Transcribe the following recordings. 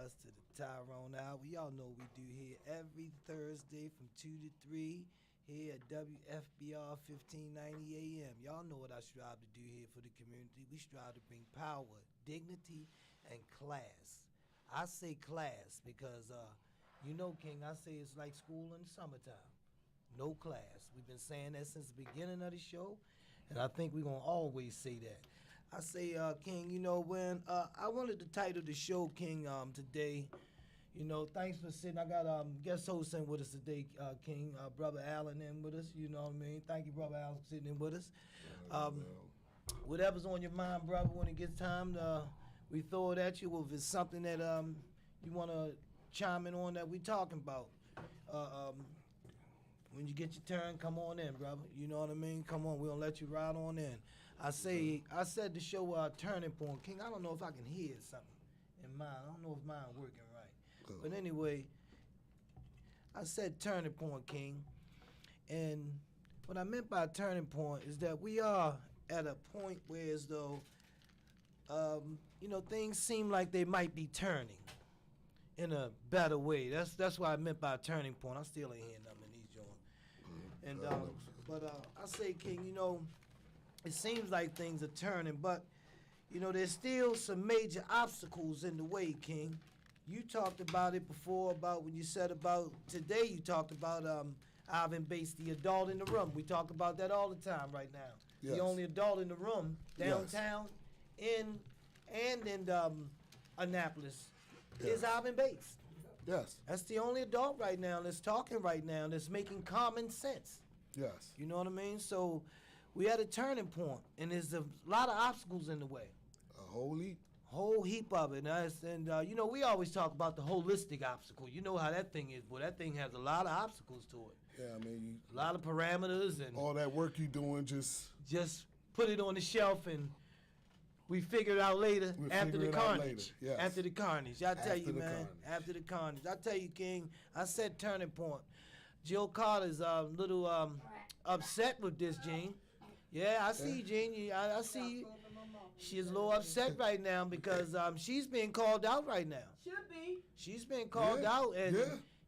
us to the Tyrone Hour. Y'all know what we do here every Thursday from 2 to 3 here at WFBR 1590 AM. Y'all know what I strive to do here for the community. We strive to bring power, dignity, and class. I say class because, King, I say it's like school in the summertime. No class. We've been saying that since the beginning of the show, and I think we're going to always say that. I say, King, when I wanted to title the show, King, today, thanks for sitting. I got guest host in with us today, King, Brother Allen in with us, you know what I mean? Thank you, Brother Allen, for sitting in with us. Whatever's on your mind, brother, when it gets time, we throw it at you. If it's something that you want to chime in on that we talking about, when you get your turn, come on in, brother. You know what I mean? Come on, we're going to let you ride on in. I said the show Turning Point. King, I don't know if I can hear something in mine. I don't know if mine working right. But anyway, I said Turning Point, King. And what I meant by turning point is that we are at a point where as though, things seem like they might be turning in a better way. That's what I meant by turning point. I still ain't hearing nothing in these joints. And I say, King, it seems like things are turning, but there's still some major obstacles in the way, King. You talked about it before, about when you said about today. You talked about Ivan Bates, the adult in the room. We talk about that all the time right now. Yes. The only adult in the room downtown, in Annapolis, is Ivan Bates. Yes. That's the only adult right now that's talking right now that's making common sense. Yes. You know what I mean? So we at a turning point, and there's a lot of obstacles in the way. A whole heap. Whole heap of it. And we always talk about the holistic obstacle. You know how that thing is, boy. That thing has a lot of obstacles to it. Yeah, I mean. A lot of parameters. And all that work you doing just put it on the shelf and we figure it out later after the carnage. Yes. After the carnage. I tell you, man. After the carnage. I tell you, King, I said turning point. Jill Carter's a little upset with this, Gene. Yeah, I see you, Gene. I see you. She's a little upset right now because she's being called out right now. Should be. She's being called out, and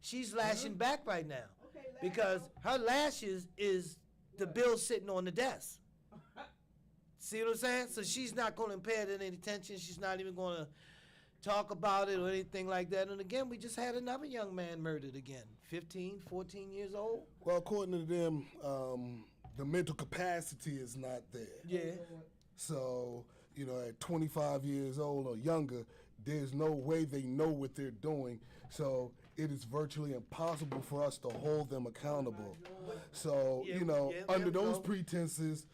she's lashing back right now. Okay, because her lashes is the bill sitting on the desk. See what I'm saying? So she's not going to pay it any attention. She's not even going to talk about it or anything like that. And again, we just had another young man murdered again, 15, 14 years old. Well, according to them, the mental capacity is not there. Yeah. So, at 25 years old or younger, there's no way they know what they're doing. So it is virtually impossible for us to hold them accountable. So, under those pretenses,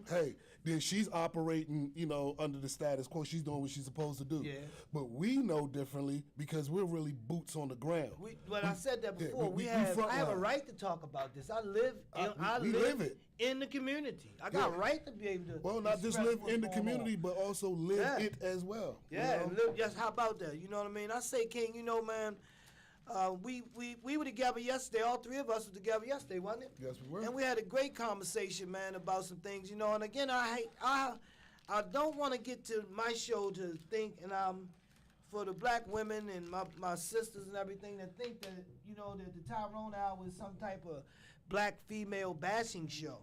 hey, then she's operating, under the status quo. She's doing what she's supposed to do. Yeah. But we know differently because we're really boots on the ground. I said that before. I have a right to talk about this. I live it in the community. I got a right to be able to. Well, not just live in the community, but also live it as well. Yeah, and live. Just how about that? You know what I mean? I say, King, man. We were together yesterday. All three of us were together yesterday, wasn't it? Yes, we were. And we had a great conversation, man, about some things, And again, I don't want to get to my show to think, and for the black women and my sisters and everything that think that that the Tyrone Hour is some type of black female bashing show.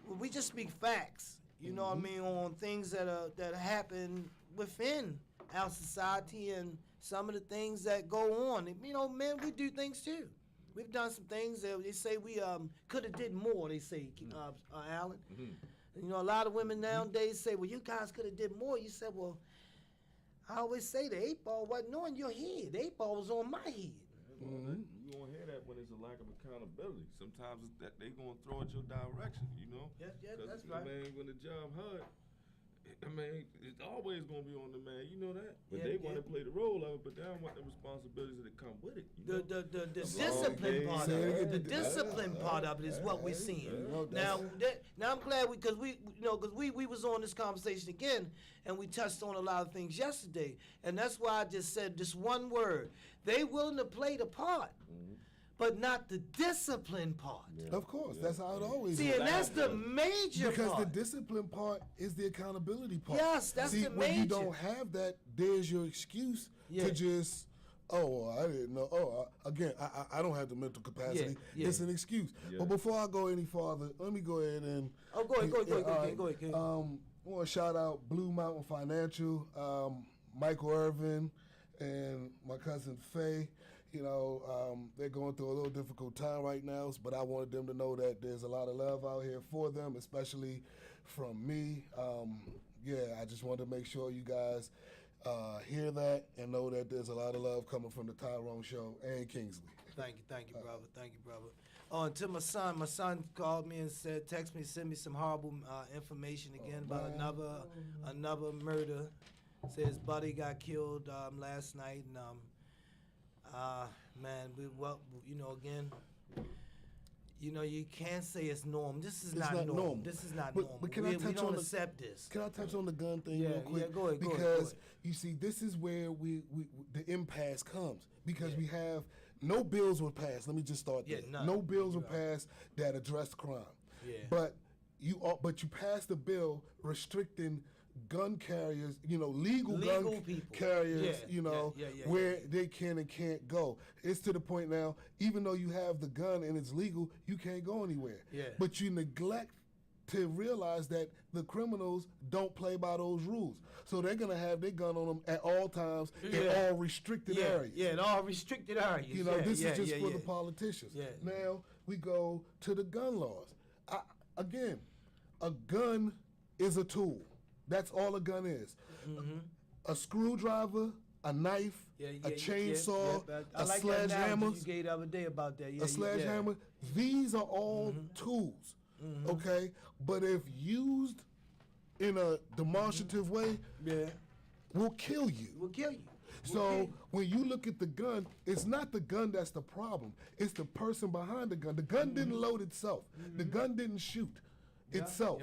Well, we just speak facts. You know what I mean, on things that happen within our society and some of the things that go on. Men, we do things too. We've done some things that they say we could have did more. They say, Alan. Mm-hmm. A lot of women nowadays say, "Well, you guys could have did more." You said, "Well, I always say the 8-ball wasn't on your head. The 8-ball was on my head." Mm-hmm. You gonna hear that when it's a lack of accountability. Sometimes it's that they gonna throw it your direction, Yes, that's right. Man, when the job hard, it's always gonna be on the man. You know that. But they want to play the role of it, but they don't want the responsibilities that come with it. The discipline part of it. The discipline part of it is what we're seeing. Now I'm glad because we was on this conversation again, and we touched on a lot of things yesterday, and that's why I just said this one word. They willing to play the part. Mm-hmm. but not the discipline part. Of course, that's how it always See, is. and that's the major Because the part. discipline part is the accountability part. Yes, that's See, the when you major. don't have that, there's your excuse Yeah. to just, I didn't know. Again, I don't have the mental capacity. Yeah. It's an excuse. Yeah. But before I go any farther, let me go ahead and. Oh, go ahead. I want to shout out Blue Mountain Financial, Michael Irvin, and my cousin Faye. You know, they're going through a little difficult time right now, but I wanted them to know that there's a lot of love out here for them, especially from me. I just wanted to make sure you guys hear that and know that there's a lot of love coming from the Tyrone Show and Kingsley. Thank you, brother. Thank you, brother. And to my son called me and said, text me, send me some horrible information again about another murder. Says his buddy got killed last night, and you can't say it's norm. This is not normal. This is not normal. But can we I touch don't on accept this. Can I touch on the gun thing real quick? Yeah, go ahead. Because you see, this is where the impasse comes because we have no bills were passed. Let me just start there. None. No bills were passed that addressed crime. Yeah. But you passed a bill restricting gun carriers, legal gun people. carriers, Yeah. where they can and can't go. It's to the point now, even though you have the gun and it's legal, you can't go anywhere. Yeah. But you neglect to realize that the criminals don't play by those rules. So they're going to have their gun on them at all times in all restricted areas. Yeah, in all restricted areas. This is just for the politicians. Yeah. Now we go to the gun laws. Again, a gun is a tool. That's all a gun is. Mm-hmm. A screwdriver, a knife, a chainsaw, I a like sledgehammer. You gave the other day about that. A sledgehammer. These are all tools, okay? But if used in a demonstrative way, will kill you. Will kill you. So when you look at the gun, it's not the gun that's the problem. It's the person behind the gun. The gun didn't load itself. The gun didn't shoot itself.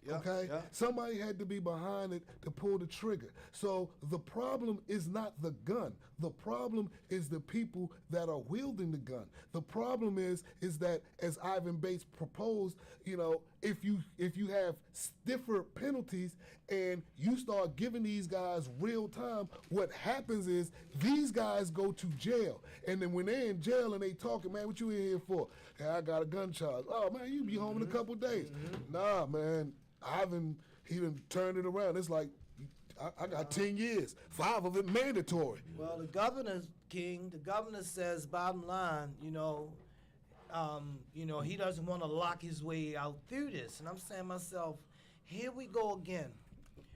Okay? Somebody had to be behind it to pull the trigger. So the problem is not the gun. The problem is the people that are wielding the gun. The problem is that, as Ivan Bates proposed, if you have stiffer penalties and you start giving these guys real time, what happens is these guys go to jail. And then when they're in jail and they talking, man, what you in here for? Hey, I got a gun charge. Oh, man, you be home in a couple days. Nah, man, he done turned it around. It's like, I got 10 years, 5 of it mandatory. Well, the governor says, bottom line, he doesn't want to lock his way out through this. And I'm saying to myself, here we go again.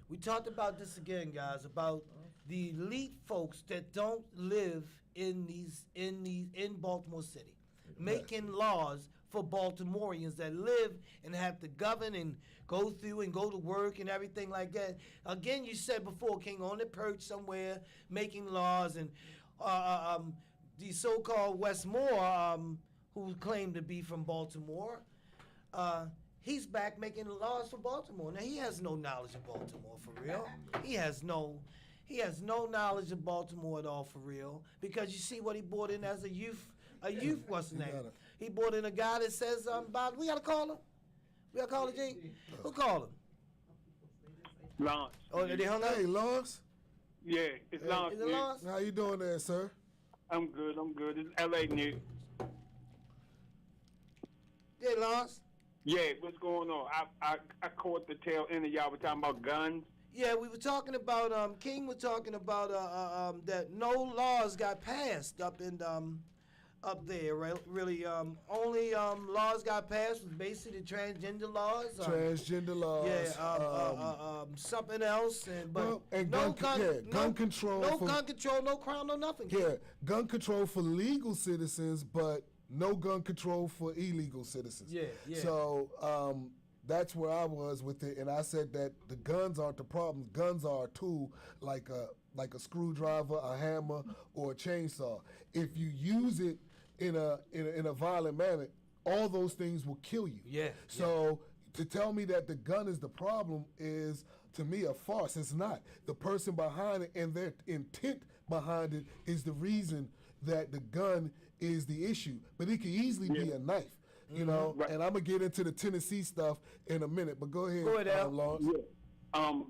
We talked about this again, guys, about the elite folks that don't live in Baltimore City, making laws for Baltimoreans that live and have to govern and go through and go to work and everything like that. Again, you said before, King, on the perch somewhere, making laws, and the so-called Westmore, who claimed to be from Baltimore, he's back making laws for Baltimore. Now, he has no knowledge of Baltimore for real. He has no knowledge of Baltimore at all for real, because you see what he brought in as a youth, what's his name? He brought in a guy that says, Bob, we got to call him. We got to call him, G? Who called him? Lawrence. Oh, they hung up? Hey, Lawrence. Yeah, it's Lawrence. Is it Lawrence? How you doing there, sir? I'm good. It's L.A. news. Yeah, Lawrence? Yeah, what's going on? I caught the tail end of y'all were talking about guns. Yeah, we were talking about, King was talking about that no laws got passed up up there, right? Really, only laws got passed was basically the transgender laws. Transgender laws. Yeah, something else, gun control. No gun control, no crime, no nothing. Yeah, gun control for legal citizens, but no gun control for illegal citizens. Yeah. So that's where I was with it, and I said that the guns aren't the problem. Guns are a tool, like a screwdriver, a hammer, or a chainsaw. If you use it in a violent manner, all those things will kill you. Yeah. So to tell me that the gun is the problem is, to me, a farce. It's not. The person behind it and their intent behind it is the reason that the gun is the issue, but it could easily be a knife. You know, Right. and I'm gonna get into the Tennessee stuff in a minute, but go ahead, Go ahead, Al. Lawrence. Yeah.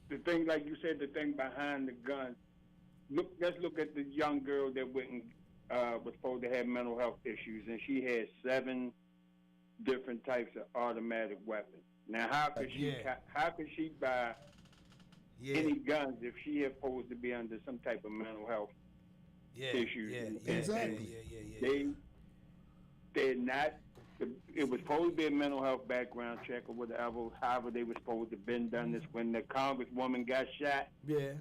The thing, like you said, the thing behind the gun. Let's look at the young girl that went and was supposed to have mental health issues, and she had 7 different types of automatic weapons. Now, how could she buy any guns if she is supposed to be under some type of mental health issues? Exactly. They're not. It was supposed to be a mental health background check or whatever. However, they were supposed to have been done this when the congresswoman got shot. Yeah.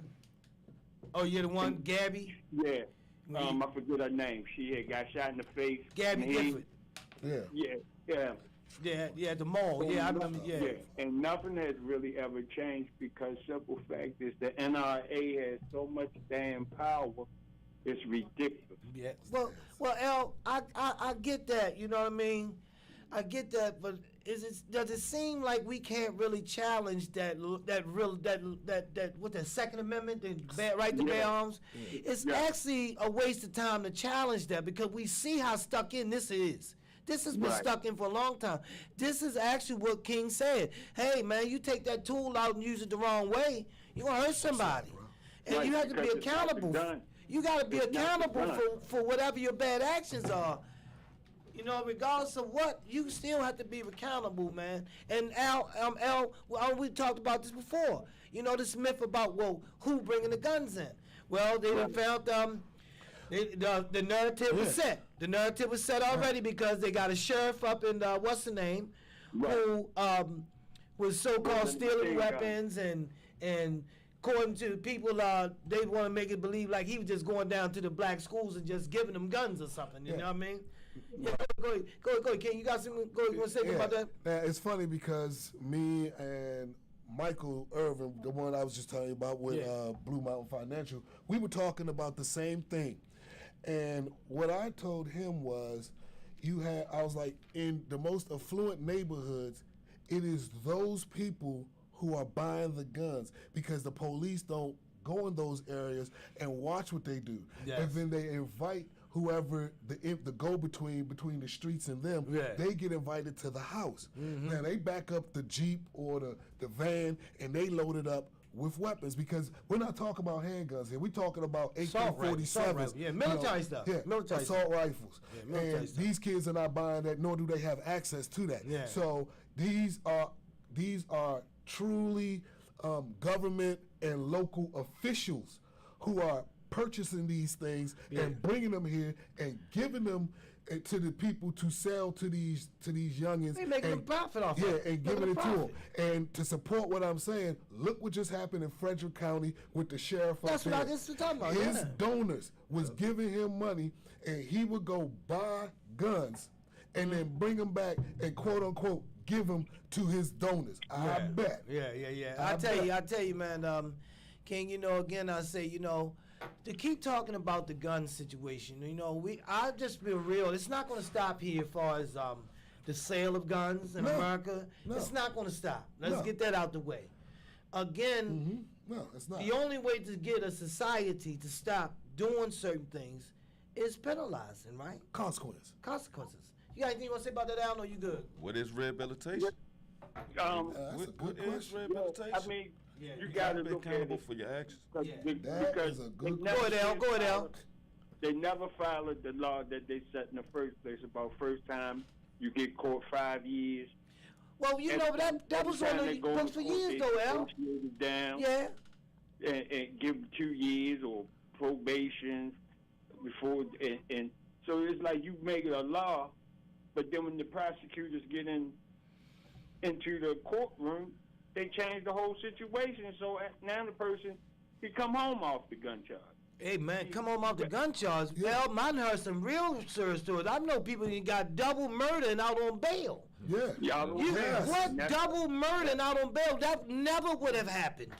Oh, you're the one, Gabby? Yeah. I forget her name. She had got shot in the face. Gabby Gifford. Yeah. The mall. Yeah, I remember. Yeah. And nothing has really ever changed because simple fact is the NRA has so much damn power. It's ridiculous. Yeah. Well, Al, I get that. You know what I mean? I get that, but does it seem like we can't really challenge that with the Second Amendment, the right to bear arms? It's actually a waste of time to challenge that because we see how stuck in this is. This has been stuck in for a long time. This is actually what King said. Hey, man, you take that tool out and use it the wrong way, you're going to hurt somebody. And you have to be accountable. You got to be accountable for whatever your bad actions are. You know, regardless of what, you still have to be accountable, man. And Al, we talked about this before. You know, this myth about, who bringing the guns in? Well, they found the narrative was set. The narrative was set already because they got a sheriff up in what's the name, who was so-called stealing weapons and according to people, they want to make it believe like he was just going down to the black schools and just giving them guns or something. You know what I mean? Yeah, go ahead, Ken. You got something? You want to say about that? Now, it's funny because me and Michael Irvin, the one I was just telling you about with Blue Mountain Financial, we were talking about the same thing. And what I told him was, I was like, in the most affluent neighborhoods, it is those people who are buying the guns because the police don't go in those areas and watch what they do. Yes. And then they invite whoever the go-between between the streets and them, they get invited to the house. Now they back up the Jeep or the van and they load it up with weapons because we're not talking about handguns here. We're talking about AK-47s. Military stuff. Yeah, military assault rifles. And stuff. These kids are not buying that, nor do they have access to that. Yeah. So these are truly government and local officials who are purchasing these things and bringing them here and giving them to the people to sell to these youngins. They making a profit off it. Yeah, and giving it to them. And to support what I'm saying, look what just happened in Frederick County with the sheriff up there. That's what I just talking about. His donors was giving him money, and he would go buy guns and then bring them back and quote unquote give them to his donors. I bet. Yeah. I tell you, man, King, you know, again, I say, you know, to keep talking about the gun situation, you know, I just be real. It's not going to stop here as far as the sale of guns in America. No. It's not going to stop. Let's get that out the way. Again, no, it's not. The only way to get a society to stop doing certain things is penalizing, right? Consequences. You got anything you want to say about that, Al? No, you good? What is rehabilitation? That's a good what is rehabilitation? I mean, you got to be look accountable at it for your actions. That is a good Go ahead, Al. They never followed the law that they set in the first place about first time you get caught 5 years. Well, you know, that was on the books for years, though, Al. Down and give 2 years or probation before, and so it's like you make it a law, but then when the prosecutors get into the courtroom, they change the whole situation. So now the person can come home off the gun charge. Hey, man, come home off the gun charge. Well, mine heard some real serious stories. I know people that got double murder and out on bail. Double murder and out on bail? That never would have happened.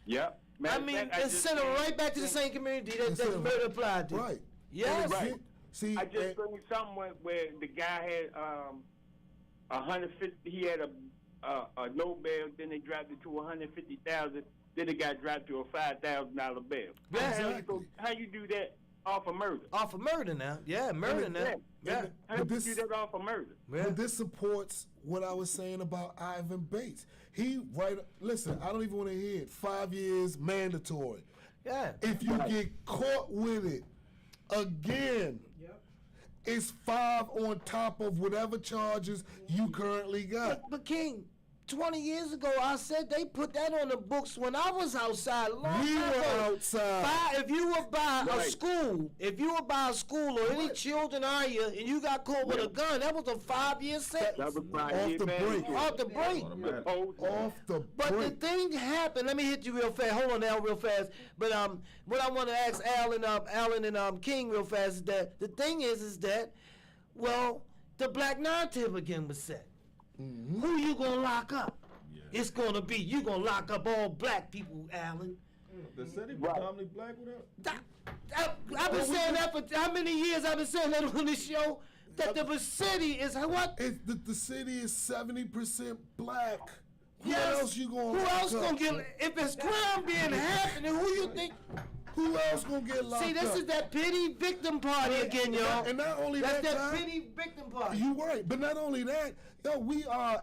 Yep. I mean, and send them right back to the same community that murder applied to. Right. Yes. Right. See, I just bring somewhere where the guy had 150. He had a no bail. Then they dropped it to 150,000. Then it got dropped to a $5,000 bail. Yeah, exactly. How you do that off of murder. Off of murder now. Yeah, murder now. Yeah. How But you this- do that off of murder? Yeah. But this supports what I was saying about Ivan Bates. Listen, I don't even want to hear it. 5 years mandatory. Yeah. If you get caught with it again, it's 5 on top of whatever charges you currently got. But King, 20 years ago, I said they put that on the books when I was outside. Long We time were ago. outside. If you were by a Right. school, or any children are you, and you got caught with a gun, that was a 5-year sentence. That was Off the break. Off the break. Off the But the break. thing happened. Let me hit you real fast. Hold on now, real fast. But what I want to ask Alan and King real fast is that the thing is that, well, the Black non-tip again was set. Who you gonna lock up? Yeah. It's gonna be you gonna lock up all black people, Alan. The city Right. predominantly black without. I've been saying that for how many years? I've been saying that on this show. That the city is what? The city is 70% black. Who Yes. else you gonna Who lock else up? gonna get? If it's crime being happening, who you think? Who else gonna get locked See, up? this is that pity victim party again, y'all. And not only That's that, that Ty, pity victim party. you right, but not only that, we are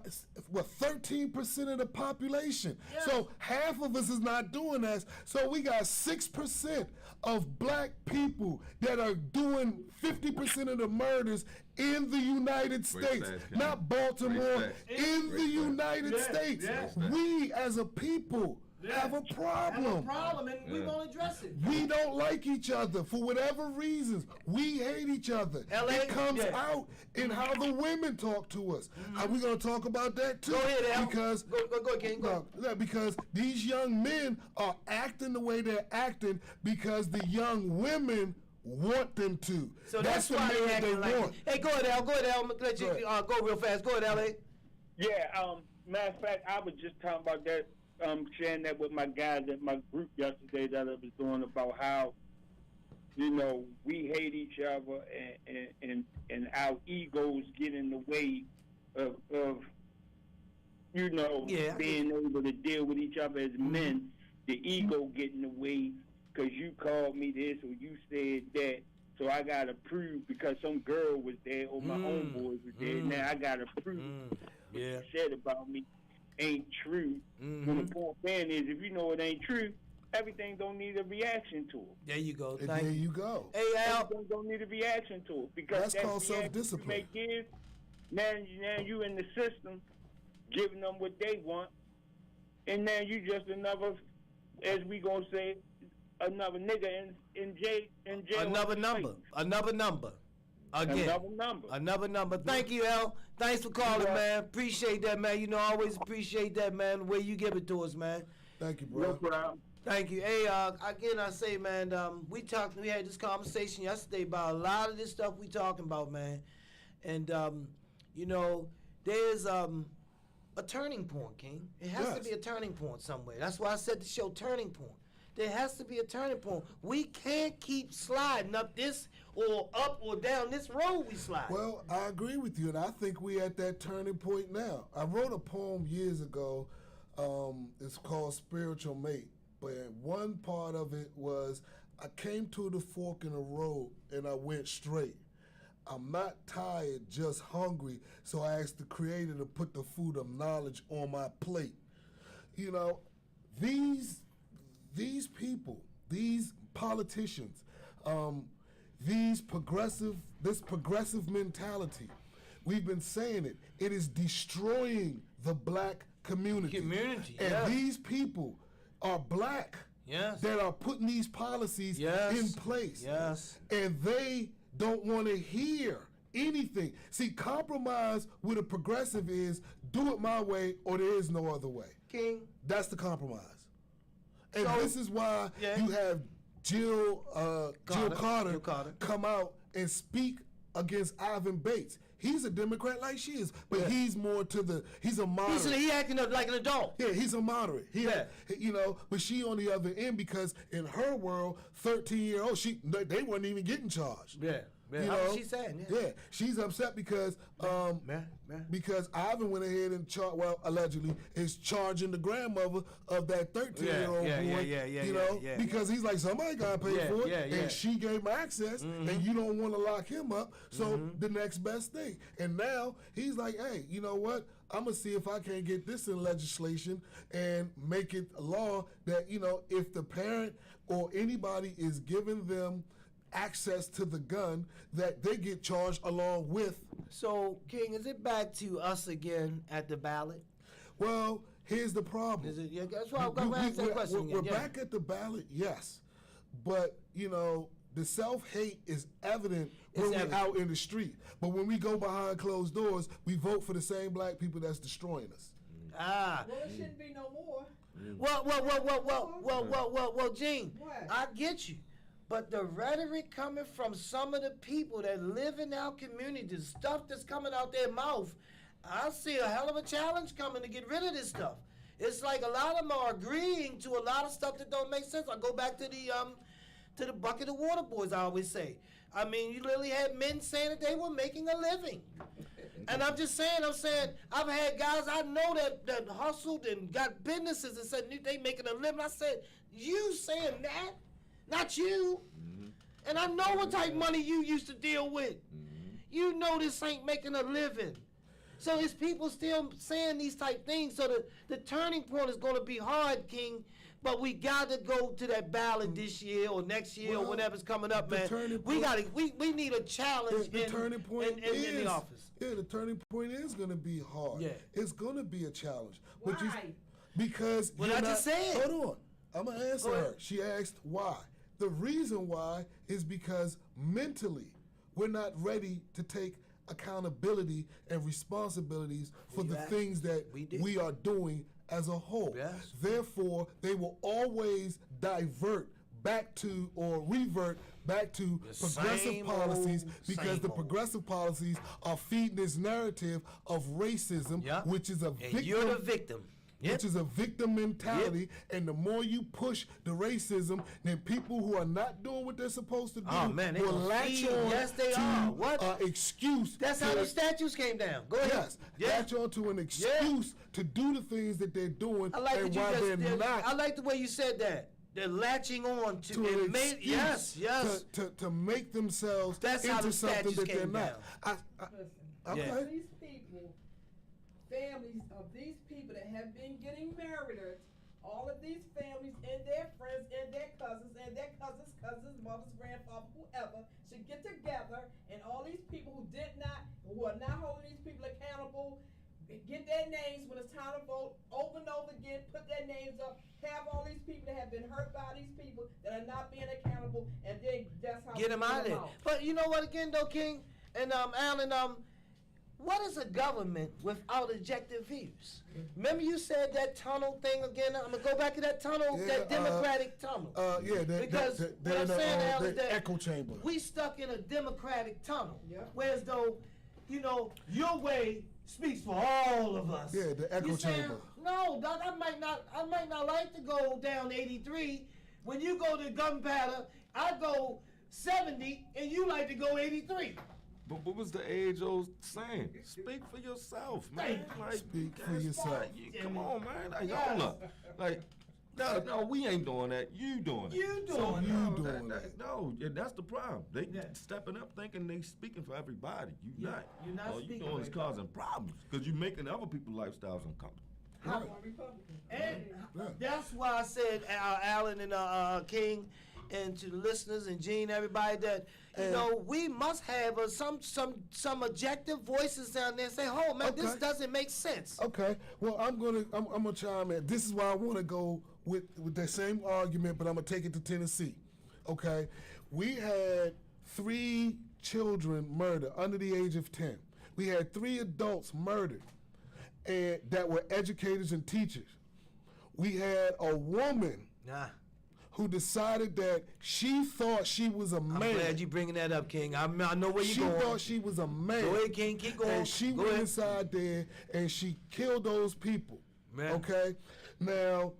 13% of the population. Yeah. So half of us is not doing that. So we got 6% of black people that are doing 50% of the murders in the United States, stats, Ken. not Baltimore, Great stats. in the Great stats. United Yeah, States. yeah. We as a people have a problem. and we're gonna address it. We don't like each other for whatever reasons. We hate each other. LA? It comes Yeah. out in how the women talk to us. Are we going to talk about that too? Go ahead, Al. Because Go, King. Go. because these young men are acting the way they're acting because the young women want them to. So that's the why man they acting like want. it. Hey, go ahead, Al. Go ahead, Al. Let you go real fast. Go ahead, LA. Yeah, matter of fact, I was just talking about that, sharing that with my guys at my group yesterday that I was doing about how, we hate each other and our egos get in the way of Yeah. being able to deal with each other as men. The ego get in the way because you called me this or you said that. So I got to prove because some girl was there or my homeboys was there. Now I got to prove what you said about me ain't true. When the point being is, if you know it ain't true, everything don't need a reaction to it. There you go. And Thank there you. you go. Hey, Al. Everything don't need a reaction to it because That's that called reaction self-discipline. You may give, now you in the system, giving them what they want, and now you just another, as we gonna say, another nigga in jail. Another number. Another number. Again. Another number. Thank you, Al. Thanks for calling, man. Appreciate that, man. Always appreciate that, man. The way you give it to us, man. Thank you, No bro. problem. Thank you. Hey, again, I say, man, we had this conversation yesterday about a lot of this stuff we talking about, man. And, there's a turning point, King. It has to Yes. be a turning point somewhere. That's why I said the show Turning Point. There has to be a turning point. We can't keep sliding up this or up or down this road we slide. Well, I agree with you, and I think we at that turning point now. I wrote a poem years ago. It's called Spiritual Mate. But one part of it was, I came to the fork in the road, and I went straight. I'm not tired, just hungry, so I asked the Creator to put the food of knowledge on my plate. These people, these politicians, this progressive mentality, we've been saying it. It is destroying the black community. And these people are black. Yes. That are putting these policies in place. Yes. And they don't want to hear anything. See, compromise with a progressive is do it my way or there is no other way. King. That's the compromise. And So, this is why you have Jill Carter come out and speak against Ivan Bates. He's a Democrat like she is, but he's more he's a moderate. He acting like an adult. Yeah, he's a moderate. But she on the other end because in her world, 13-year-old, they weren't even getting charged. Yeah. Yeah, you that's know, what she said, yeah. she's upset because because Ivan went ahead and allegedly is charging the grandmother of that 13-year-old boy, because he's like, somebody got to pay for it, and she gave him access, and you don't want to lock him up, so the next best thing. And now he's like, hey, you know what? I'm going to see if I can't get this in legislation and make it a law that, you know, if the parent or anybody is giving them access to the gun, that they get charged along with. So, King, is it back to us again at the ballot? Well, here's the problem. Is it? Yeah, that's why I'm going to ask that question We're again. back at the ballot, yes. But, you know, the self-hate is evident when we're out in the street. But when we go behind closed doors, we vote for the same black people that's destroying us. Ah. Well, it shouldn't be no more. Well, Gene, What? I get you. But the rhetoric coming from some of the people that live in our community, the stuff that's coming out their mouth, I see a hell of a challenge coming to get rid of this stuff. It's like a lot of them are agreeing to a lot of stuff that don't make sense. I go back to the bucket of water boys, I always say. I mean, you literally had men saying that they were making a living. And I'm saying, I've had guys I know that hustled and got businesses and said they making a living. I said, you saying that? Not you. And I know what type of money you used to deal with. You know this ain't making a living. So it's people still saying these type things. So the turning point is going to be hard, King. But we got to go to that ballot this year or next year or whenever's coming up, man. We need a challenge in the office. Yeah, the turning point is going to be hard. Yeah. It's going to be a challenge. Why? Because What I just said. Hold on. I'm going to answer her. She asked why. The reason why is because mentally we're not ready to take accountability and responsibilities for the things that we are doing as a whole. Yes. Therefore, they will always revert back to progressive policies because the progressive policies are feeding this narrative of racism, which is a victim. And you're the victim. Which is a victim mentality, and the more you push the racism, then people who are not doing what they're supposed to do will latch on to excuse. That's how the statues came down. Go ahead. Latch on to an excuse to do the things that they're doing, I like and that why they're not. I like the way you said that. They're latching on to an excuse to make themselves into something that they're not. Listen, these people, families of these people that have been getting murdered, all of these families and their friends and their cousins, mothers, grandfather, whoever, should get together, and all these people who are not holding these people accountable, get their names when it's time to vote over and over again, put their names up, have all these people that have been hurt by these people that are not being accountable, and then that's how get them out of there. But you know what, again, though, King and Alan, what is a government without objective views? Remember you said that tunnel thing again? I'm going to go back to that tunnel, that Democratic tunnel. Because what I'm saying, Al, is that echo chamber. We stuck in a Democratic tunnel. Whereas though, your way speaks for all of us. Yeah, the echo chamber. No, Doc, I might not like to go down 83. When you go to Gunpowder, I go 70, and you like to go 83. But what was the age-old saying? Speak for yourself, man. Like, speak for yourself. Come on, man. Like, hold up. Like, no, we ain't doing that. You doing it. You doing it. No, that's the problem. They stepping up thinking they speaking for everybody. You not. You're not all speaking you doing for is causing problems because you're making other people's lifestyles uncomfortable. And that's why I said, Alan and King, and to the listeners and Gene, everybody, that we must have some objective voices down there and say, "Oh man, this doesn't make sense." Okay, well I'm gonna chime in. This is why I want to go with that same argument, but I'm gonna take it to Tennessee. Okay, we had 3 children murdered under the age of 10. We had 3 adults murdered, and that were educators and teachers. We had a woman who decided that she thought she was a man. I'm glad you bringing that up, King. I know where you going. She thought she was a man. Go ahead, King. Keep going. And she went inside there and she killed those people. Man. Okay? Now,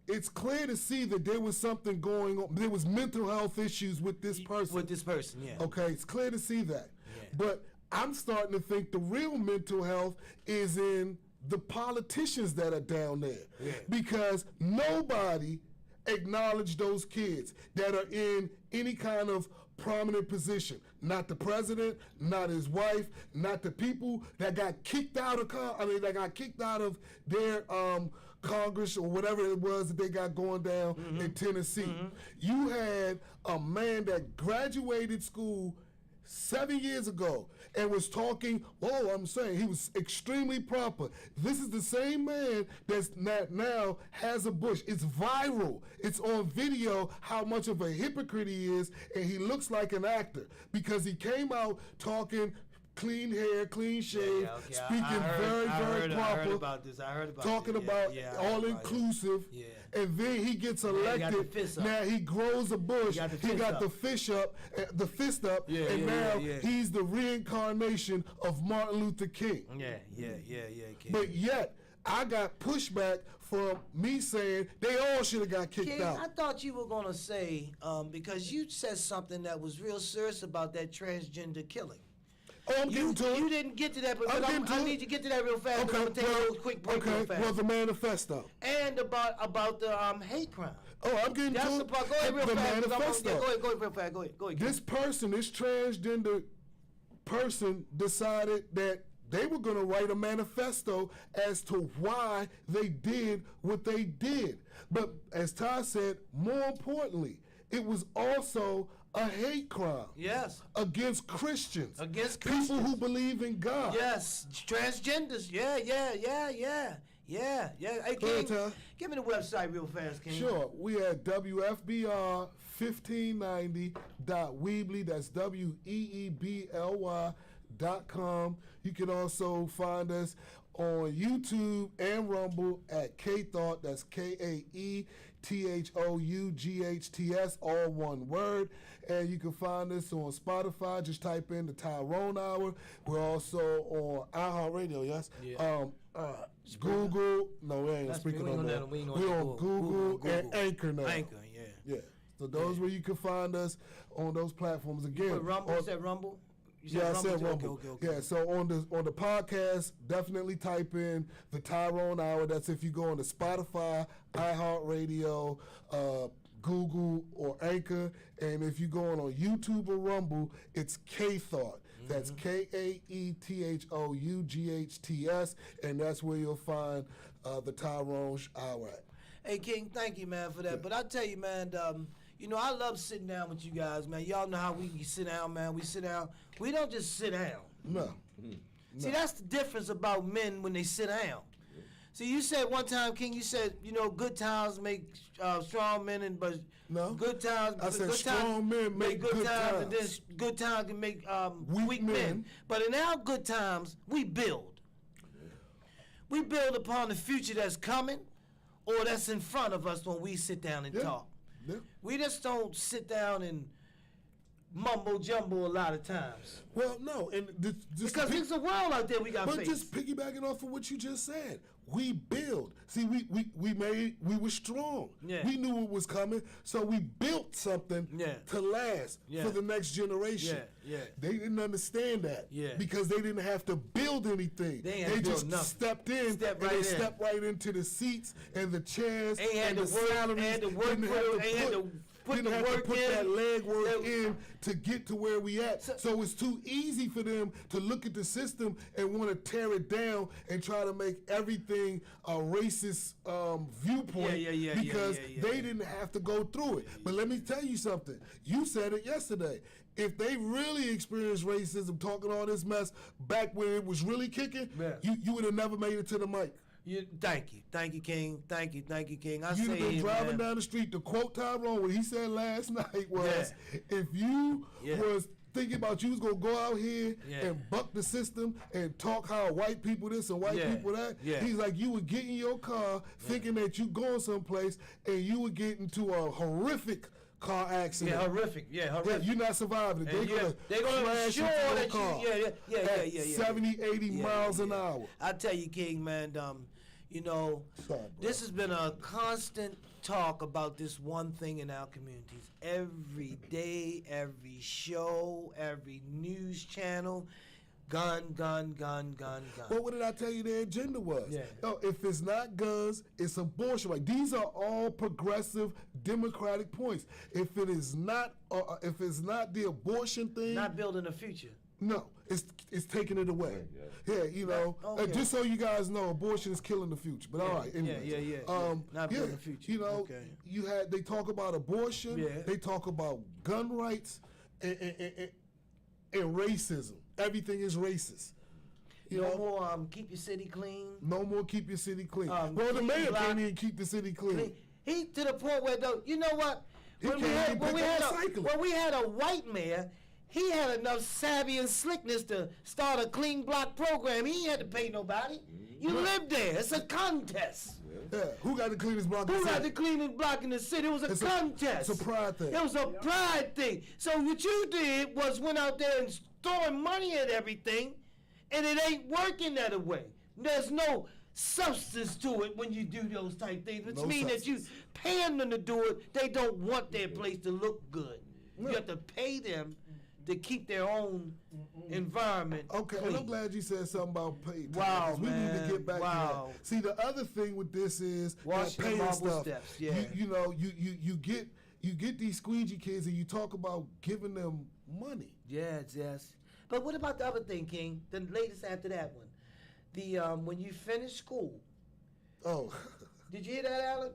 it's clear to see that there was something going on. There was mental health issues with this person. With this person, yeah. Okay, it's clear to see that. Yeah. But I'm starting to think the real mental health is in the politicians that are down there. Yeah. Because nobody acknowledged those kids that are in any kind of prominent position. Not the president, not his wife, not the people that got kicked out of that got kicked out of their Congress or whatever it was that they got going down in Tennessee. You had a man that graduated school 7 years ago and was talking, I'm saying he was extremely proper. This is the same man that's now has a bush. It's viral. It's on video how much of a hypocrite he is, and he looks like an actor because he came out talking clean hair, clean shave, speaking very proper. I heard about this. Talking about all inclusive. Yeah. And then he gets elected. Now he grows a bush. He got the fist up, and now he's the reincarnation of Martin Luther King. Yeah, King. But yet, I got pushback from me saying they all should have got kicked King, out. I thought you were gonna say because you said something that was real serious about that transgender killing. Oh, I'm getting to it. You didn't get to that, but I need to get to that real fast. Okay, I'm gonna take a little quick break real fast. Well, the manifesto. And about the hate crime. Oh, I'm getting That's to the it. part. Go ahead real The fast. manifesto. Go ahead real fast. Go ahead. This person, this transgender person, decided that they were going to write a manifesto as to why they did what they did. But as Ty said, more importantly, it was also a hate crime. Yes. Against Christians. Against People Christians. who believe in God. Yes. Transgenders. Yeah. Hey, King, give me the website real fast, King. Sure. We at WFBR1590.weebly. That's WEEBLY.com. You can also find us on YouTube and Rumble at K-Thought. That's KAETHOUGHTS, all one word. And you can find us on Spotify. Just type in the Tyrone Hour. We're also on iHeartRadio, yes? Yeah. Google. No, we ain't speaking on that. We're on Google and Anchor now. Anchor, yeah. So those where you can find us on those platforms. Again, Rumble, you said Rumble? I said Rumble. Okay. Yeah, so on the podcast, definitely type in the Tyrone Hour. That's if you go on to Spotify, iHeartRadio, Google, or Anchor. And if you go on YouTube or Rumble, it's K-Thought. That's KAETHOUGHTS, and that's where you'll find the Tyrone Hour at. Hey, King, thank you, man, for that. Yeah. But I tell you, man, I love sitting down with you guys, man. Y'all know how we sit down, man. We sit down. We don't just sit down. No. See, that's the difference about men when they sit down. See, you said one time, King, you said, good times make strong men, but good times. I said good strong men make good times. And then good times can make weak men. But in our good times, we build. We build upon the future that's coming or that's in front of us when we sit down and talk. Yeah. We just don't sit down and mumbo jumbo a lot of times. Well, no, and because there's a world out there we got. But just piggybacking off of what you just said, we build. See, we were strong. Yeah. We knew what was coming, so we built something to last for the next generation. Yeah. They didn't understand that because they didn't have to build anything. They just stepped in and stepped right into the seats and the chairs and the salaries. And the work. Didn't have to put that legwork in to get to where we at. So it's too easy for them to look at the system and want to tear it down and try to make everything a racist viewpoint because they didn't have to go through it. But let me tell you something. You said it yesterday. If they really experienced racism, talking all this mess back when it was really kicking, you would have never made it to the mic. Thank you, King. Thank you, King. You'd have been driving down the street. To quote Tyrone, what he said last night was, if you was thinking about you was gonna go out here and buck the system and talk how white people this and white people that, he's like, you would get in your car thinking that you going someplace and you would get into a horrific car accident. Horrific. You're not surviving it. They're gonna crash into your car at 70, 80 miles an hour. I tell you, King, man, You know, Sorry, bro. this has been a constant talk about this one thing in our communities. Every day, every show, every news channel, gun, gun, gun, gun, gun. But what did I tell you their agenda was? Yeah. Yo, if it's not guns, it's abortion. Like, these are all progressive democratic points. If it's not the abortion thing, Not building a future. no, it's taking it away. Yeah, you know. Okay. Just so you guys know, abortion is killing the future. But all right, anyways. Yeah. Not building a future. You know, Okay. they talk about abortion. Yeah. They talk about gun rights and racism. Everything is racist. You No know, more keep your city clean. no more keep your city clean. Well, the clean mayor block. can't even keep the city clean. He to the point where though, you know what? He When can't even pick up a cycle. when we had a white mayor, he had enough savvy and slickness to start a clean block program. He ain't had to pay nobody. You live there. It's a contest. Yeah, who got the cleanest block? in Who the got city? the cleanest block in the city? It was a It's contest. it's a pride thing. It was a pride thing. So what you did was went out there and throwing money at everything, and it ain't working that way. There's no substance to it when you do those type things, which No means that you substance. paying them to do it. They don't want their place to look good. You have to pay them to keep their own environment Okay, clean. and I'm glad you said something about pay. Wow, we need man. to get back Wow. to that. See, the other thing with this is Wash that the paying marble stuff. steps, yeah. You know, you get these squeegee kids and you talk about giving them money. Yes. But what about the other thing, King? The latest after that one. The when you finish school. Oh, Did you hear that, Alan?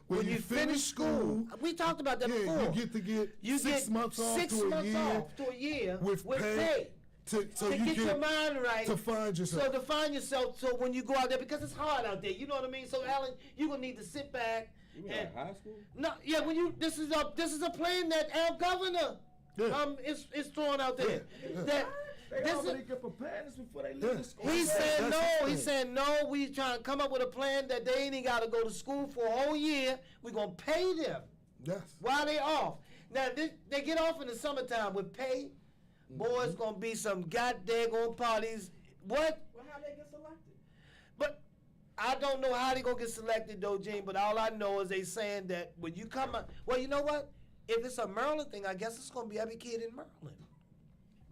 when you finish school, We talked about that yeah, before. you get to get You 6 get months off 6 to a months year off to a year with pay. pay so to you get your can mind right. to find yourself. So to find yourself, so when you go out there, because it's hard out there, you know what I mean. So Alan, you're gonna need to sit back. You mean and, like high school? No, yeah. When you this is a plan that our governor Yeah. is throwing out there. Yeah. That They this is, already get preparedness before they leave Yeah. the school. he said That's no. the He thing. said no. We trying to come up with a plan that they ain't got to go to school for a whole year. We gonna pay them Yes. while they off. Now they get off in the summertime with pay. Boy, it's gonna be some goddamn parties. What? Well, how they get selected? But I don't know how they gonna get selected though, Gene. But all I know is they saying that when you come out, well, you know what? If it's a Maryland thing, I guess it's gonna be every kid in Maryland.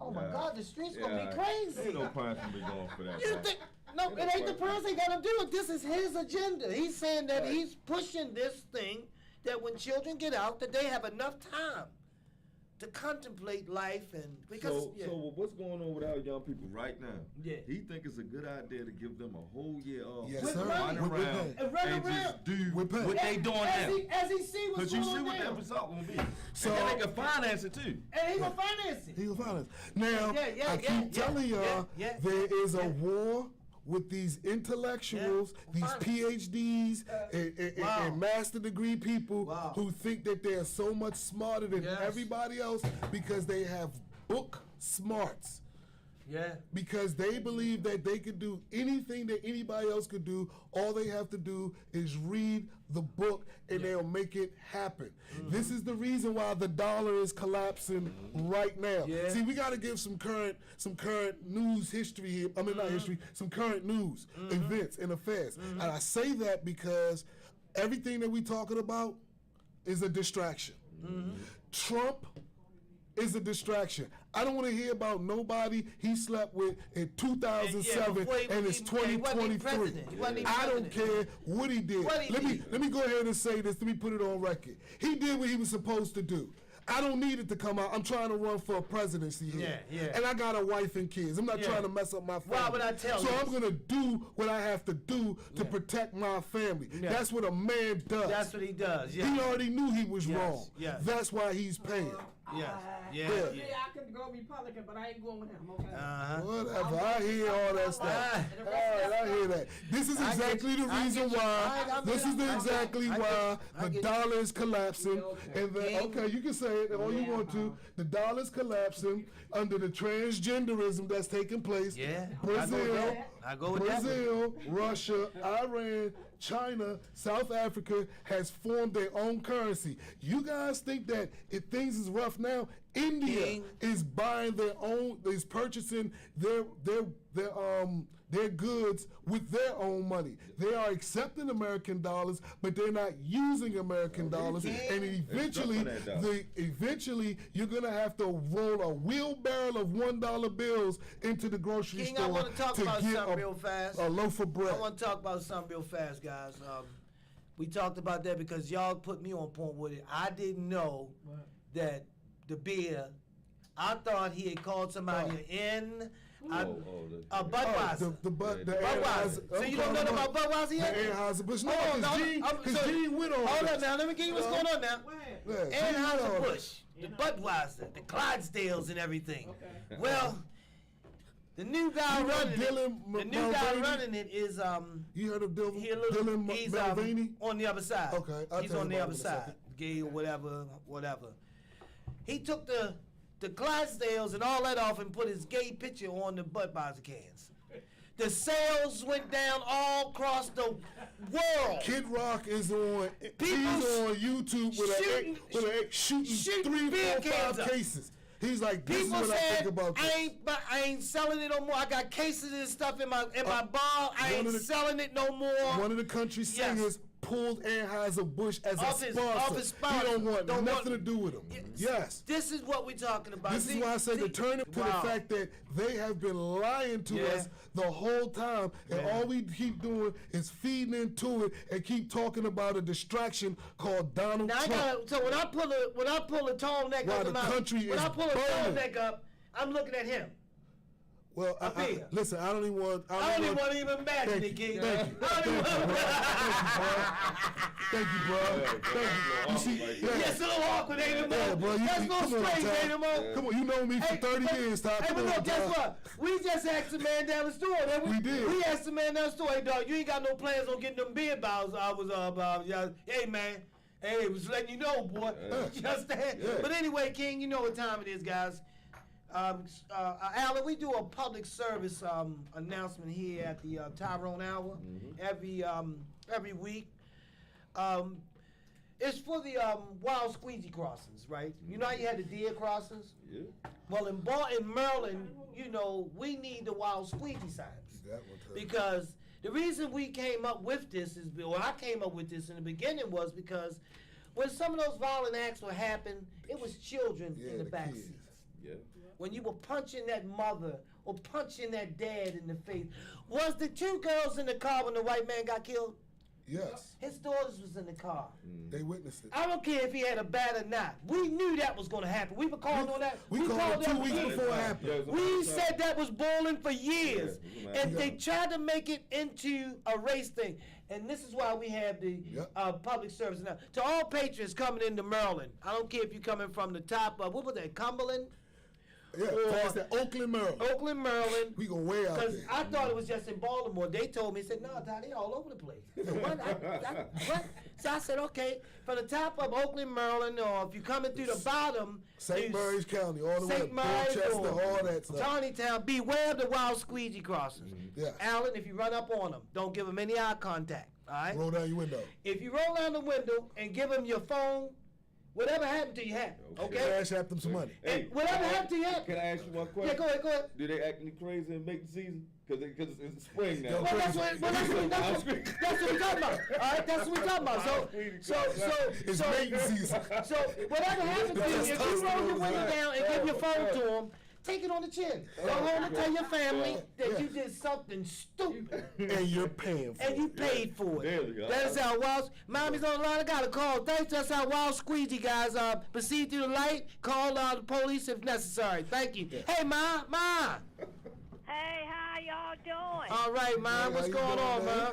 Oh my Yeah. God, the streets gonna be Ain't crazy. no person be going for that. You man. think? No, it ain't the person gotta do it. This is his agenda. He's saying that Right. he's pushing this thing that when children get out, that they have enough time to contemplate life and because So what's going on with our young people right now? Yeah. He think it's a good idea to give them a whole year off. Yes, With sir. money. Run With around pay. And run and around. just do With pay. what they doing now. as he see what's Because you going see what down. that result gonna be. So- And then they can finance it too. And he gonna finance it. He was honest. Now, Yeah, I keep telling y'all, there is a war with these intellectuals, Yeah. these PhDs Wow. and master degree people Wow. who think that they're so much smarter than Yes. everybody else because they have book smarts. Yeah. Because they believe that they could do anything that anybody else could do. All they have to do is read the book and they'll make it happen. This is the reason why the dollar is collapsing right now. Yeah. See, we got to give some current news history here. I mean, not history, some current news, events and affairs. And I say that because everything that we talking about is a distraction. Trump is a distraction. I don't want to hear about nobody he slept with in 2007 before he- and it's he wasn't even 2023. president. He wasn't even I don't president. care what he did. What he let did. me go ahead and say this. Let me put it on record. He did what he was supposed to do. I don't need it to come out. I'm trying to run for a presidency here. Yeah. And I got a wife and kids. I'm not Yeah. trying to mess up my family. Why would I tell So you? I'm going to do what I have to do to protect my family. Yeah. That's what a man does. That's what he does. Yeah. He already knew he was Yes, wrong. yes. That's why he's paying. Yes. Yeah. Yeah. Yeah, I could go Republican, but I ain't going with him. Okay. Uh-huh. Whatever. I hear all that stuff. Ah. All right, I hear that. This is I get exactly you. the I reason get you. why. I This is get exactly you. why I the get you. dollar is collapsing. And the, okay, you can say it all you want to. The dollar is collapsing under the transgenderism that's taking place. Yeah. Brazil, I go with that one. Brazil, Russia, Iran, China, South Africa has formed their own currency. You guys think that if things is rough now, India King. is buying their own, is purchasing their their goods with their own money. They are accepting American dollars, but they're not using American dollars. And eventually, you're gonna have to roll a wheelbarrow of $1 bills into the grocery King, store I want to talk about get something real fast. a loaf of bread. I want to talk about something real fast, guys. We talked about that because y'all put me on point with it. I didn't know that the beer. I thought he had called somebody a Budweiser. The Budweiser. So you don't know about Budweiser yet? The Anheuser-Busch. No, Oh, because Gene went on. Hold up now. Let me give you what's going on now. Yeah, Anheuser-Busch, the Budweiser, the Clydesdales and everything. Okay. Well, the new guy running it is You heard of Dylan he's Mulvaney? on the other side. Okay, I'll he's tell on you the about other him in a side, second. gay or whatever. He took the Clydesdales and all that off and put his gay picture on the Budweiser cans. The sales went down all across the world. Kid Rock is on. People He's on YouTube with shooting 3, beer 4, cans 5 up. cases. He's like, this People is what I said think about this. I ain't selling it no more. I got cases of this stuff in my bar. I ain't selling it no more. One of the country singers pulled Anheuser-Busch as Off a his sponsor. sponsor. He don't want nothing to do with him. Yes. This is what we're talking about. This is why I say to turn it to the fact that they have been lying to us the whole time, and all we keep doing is feeding into it and keep talking about a distraction called Donald Trump. So when I pull a tall neck While up, the country when is I pull a tall burning. neck up, I'm looking at him. Well, listen, I don't even want. I don't even want to even imagine it, King. Thank you. Thank you, bro. Thank you. You see, It's a little awkward, ain't it, Mo? Yeah, bro. That's no come on, strange, Ty. ain't it, Mo? Come on, you know me for 30 years, Ty. Hey, Come but on, look, guess Ty. what? We just asked the man down the store. We did. We asked the man down the store, hey, dog, you ain't got no plans on getting them beer bottles. I was, hey, man. Hey, was letting you know, boy. Just that. Yeah. But anyway, King, you know what time it is, guys. Alan, we do a public service announcement here at the Tyrone Hour every week. It's for the wild squeegee crossings, right? You know how you had the deer crossings? Yeah. Well, in Maryland, you know, we need the wild squeegee signs. That one, Ty. Because the reason we came up with this is, or I came up with this in the beginning was because when some of those violent acts were happening, it was children in the back kids. seats. Yeah. When you were punching that mother or punching that dad in the face. Was the 2 girls in the car when the white man got killed? Yes. His daughters was in the car. They witnessed it. I don't care if he had a bat or not. We knew that was going to happen. We were calling on that. We called it 2 weeks before it happened. We said that was bowling for years. And they tried to make it into a race thing. And this is why we have the public service now. To all patriots coming into Maryland, I don't care if you're coming from the top of, what was that, Cumberland? Yeah, that's that Oakland, Maryland. Oakland, Maryland. We go way out Because there. I thought it was just in Baltimore. They told me, said, no, Todd, they all over the place. I said, what? What? So I said, okay, from the top of Oakland, Maryland, or if you're coming through the bottom, St. Mary's County, all the way St. up Mary's Dorchester, or all that stuff. Tawnytown, beware of the wild squeegee crossings. Yes. Alan, if you run up on them, don't give them any eye contact, all right? Roll down your window. If you roll down the window and give them your phone, whatever happened to you happened, okay? Cash out them some money. Hey, Whatever happened to you happened. Can I ask you one question? Yeah, go ahead. Do they act any crazy and make the season? Because it's spring now. Well, that's what we're talking about. All right, that's what we're talking about. It's mating season. So whatever happens to you, if you roll your window down and give your phone to them, take it on the chin. Go home and tell your family that you did something stupid And you're paying for and you it. paid for There it. we go. That is how wild. Mommy's on the line. I got a call. Thanks. That's how wild squeegee guys proceed through the light. Call the police if necessary. Thank you. Hey, Ma. Hey, how y'all doing? All right, Ma. Hey, What's how you going doing, on, man? Ma?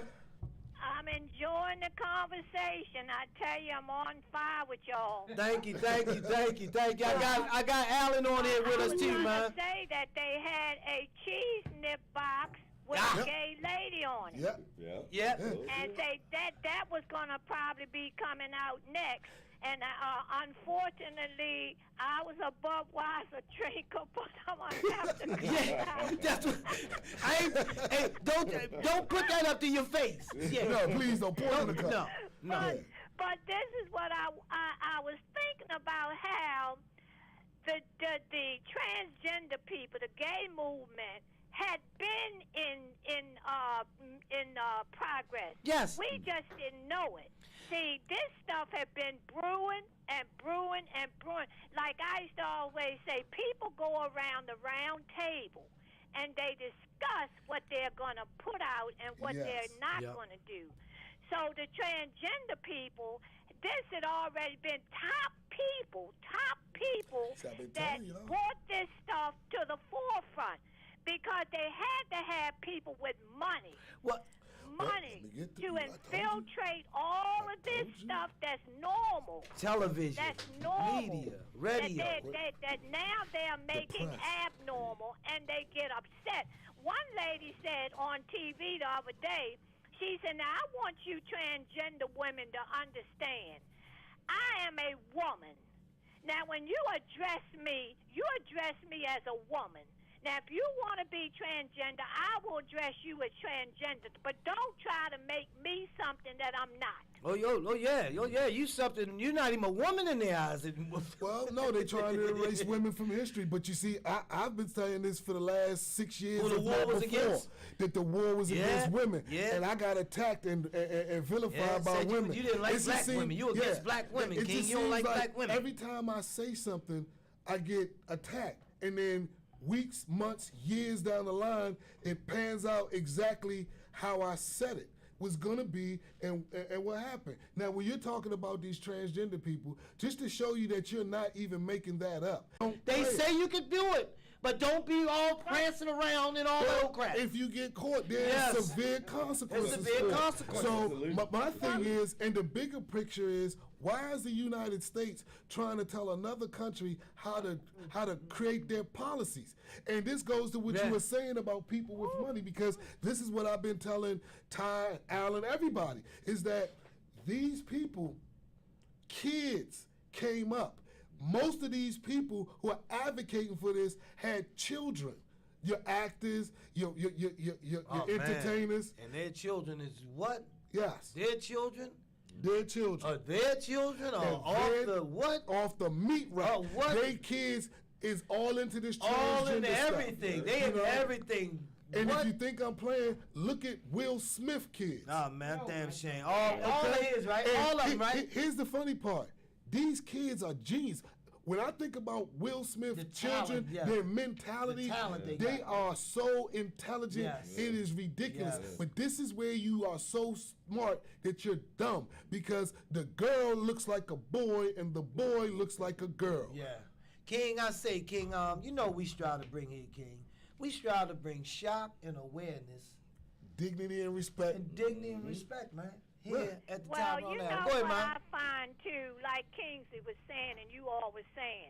I'm enjoying the conversation. I tell you, I'm on fire with y'all. Thank you. I got Alan on here with us too, I man. was gonna say that they had a cheese nip box with Yeah. a gay lady on it. Yep. Yeah. Yep. And say that was gonna probably be coming out next. And unfortunately, I was a Budweiser drinker, but I'm gonna have to. Yeah, that's what. Hey, don't put that up to your face. Yeah. No, please don't pour it in the cup. No. But this is what I was thinking about, how the transgender people, the gay movement, had been in progress. Yes. We just didn't know it. See, this stuff had been brewing and brewing and brewing. Like I used to always say, people go around the round table and they discuss what they're going to put out and what they're not going to do. So the transgender people, this had already been top people that brought this stuff to the forefront because they had to have people with money. Money to infiltrate all of this stuff that's normal. Television, that's normal. media, radio. That now they're making abnormal and they get upset. One lady said on TV the other day, she said, now I want you transgender women to understand, I am a woman. Now when you address me as a woman. Now, if you want to be transgender, I will address you as transgender, but don't try to make me something that I'm not. Oh yeah, you something, you're not even a woman in their eyes. Well, no, they're trying to erase women from history, but you see, I've been saying this for the last 6 years. Well, the war was against? That the war was against women, and I got attacked and vilified by women. You didn't like black women, you against black women, King, you don't like black women. Every time I say something, I get attacked, and then weeks, months, years down the line, it pans out exactly how I said it was going to be and what happened. Now, when you're talking about these transgender people, just to show you that you're not even making that up. They say you can do it, but don't be all prancing around and all that old crap. If you get caught, there's severe consequences. So my thing is, and the bigger picture is, why is the United States trying to tell another country how to create their policies? And this goes to what you were saying about people with money, because this is what I've been telling Ty, Alan, everybody, is that these people, kids came up. Most of these people who are advocating for this had children. Your actors, your entertainers. Man. And their children is what? Yes. Their children? Their children. Their children are off the what? Off the meat rack. What? Their kids is all into this transgender all into stuff. Everything. They into everything. And if you think I'm playing, look at Will Smith kids. Nah, man, damn shame. All of his, right? And all of them, right? Here's the funny part. These kids are genius. When I think about Will Smith children, their mentality, they are so intelligent, it is ridiculous. Yes. But this is where you are so smart that you're dumb, because the girl looks like a boy and the boy looks like a girl. Yeah. King, I say, King, you know we strive to bring here, King. We strive to bring shock and awareness. Dignity and respect. And dignity and respect, man. Here at the well, top you on know Go ahead, what man. I find too, like Kingsley was saying and you all were saying,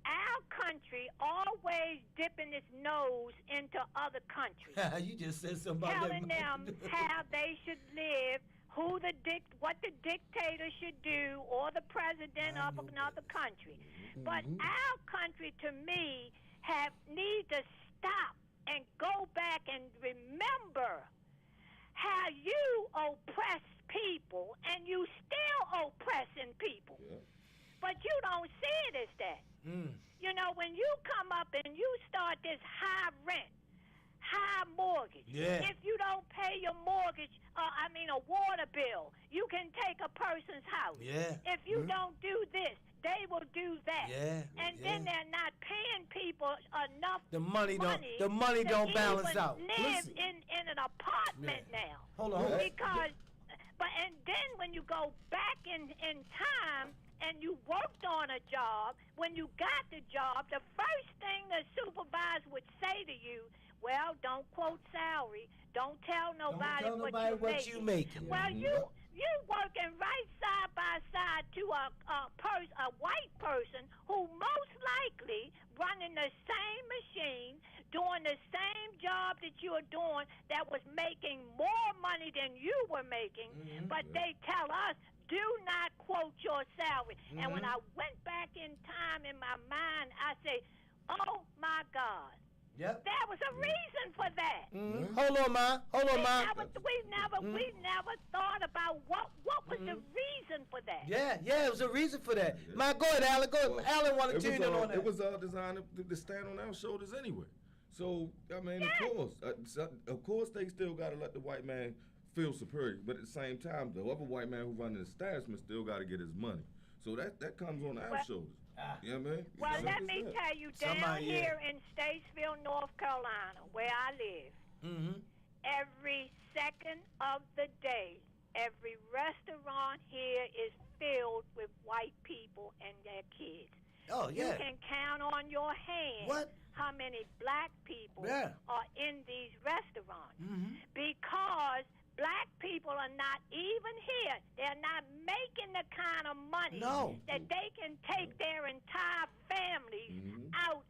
our country always dipping its nose into other countries. You just said something about telling them how they should live, what the dictator should do, or the president of another country. But our country, to me, need to stop and go back and remember how you oppress people and you still oppressing people. Yeah. But you don't see it as that. You know, when you come up and you start this high rent, high mortgage, if you don't pay your mortgage, a water bill, you can take a person's house. If you don't do this, they will do that. Then they're not paying people enough money don't balance out. Live in an apartment now. Hold on. And then when you go back in time and you worked on a job, when you got the job, the first thing the supervisor would say to you, well, don't quote salary. Don't tell nobody what you making. Well, you working right side by side to a white person who most likely running the same machine, doing the same job that you are doing, that was making more money than you were making. But they tell us, do not quote your salary. And when I went back in time in my mind, I say, oh my God. Yep. There was a reason for that. Hold on, ma. We never thought about what was the reason for that. Yeah, it was a reason for that. Ma, go ahead, Alan. Alan wanted to tune in on that. It was designed to stand on our shoulders anyway. So I mean, of course, they still gotta let the white man feel superior, but at the same time, the other white man who running the establishment still gotta get his money. So that comes on our shoulders. You know what I mean? Well, Simple let as me that. tell you, down here in Statesville, North Carolina, where I live, every second of the day, every restaurant here is filled with white people and their kids. Oh, yeah. You can count on your hand how many black people are in these restaurants because black people are not even here. They're not making the kind of money that they can take their entire families out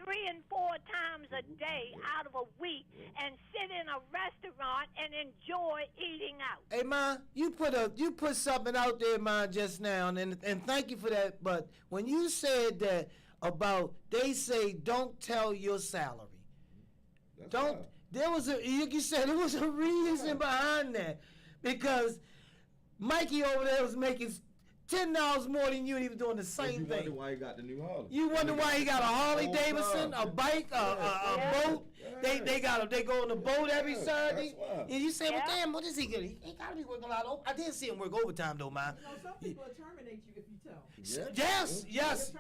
3 and 4 times a day out of a week and sit in a restaurant and enjoy eating out. Hey, Ma, you put something out there, Ma, just now, and thank you for that. But when you said that about, they say don't tell your salary. There was you said there was a reason behind that, because Mikey over there was making $10 more than you, and he was doing the same thing. You wonder why he got the new Harley. You wonder why he got a Harley Davidson, a bike, a boat. They go on the boat every Saturday. And you say, well, damn, what is he getting? He gotta be working a lot of. I didn't see him work overtime though, man. You know, some people will terminate you if you tell. Yes.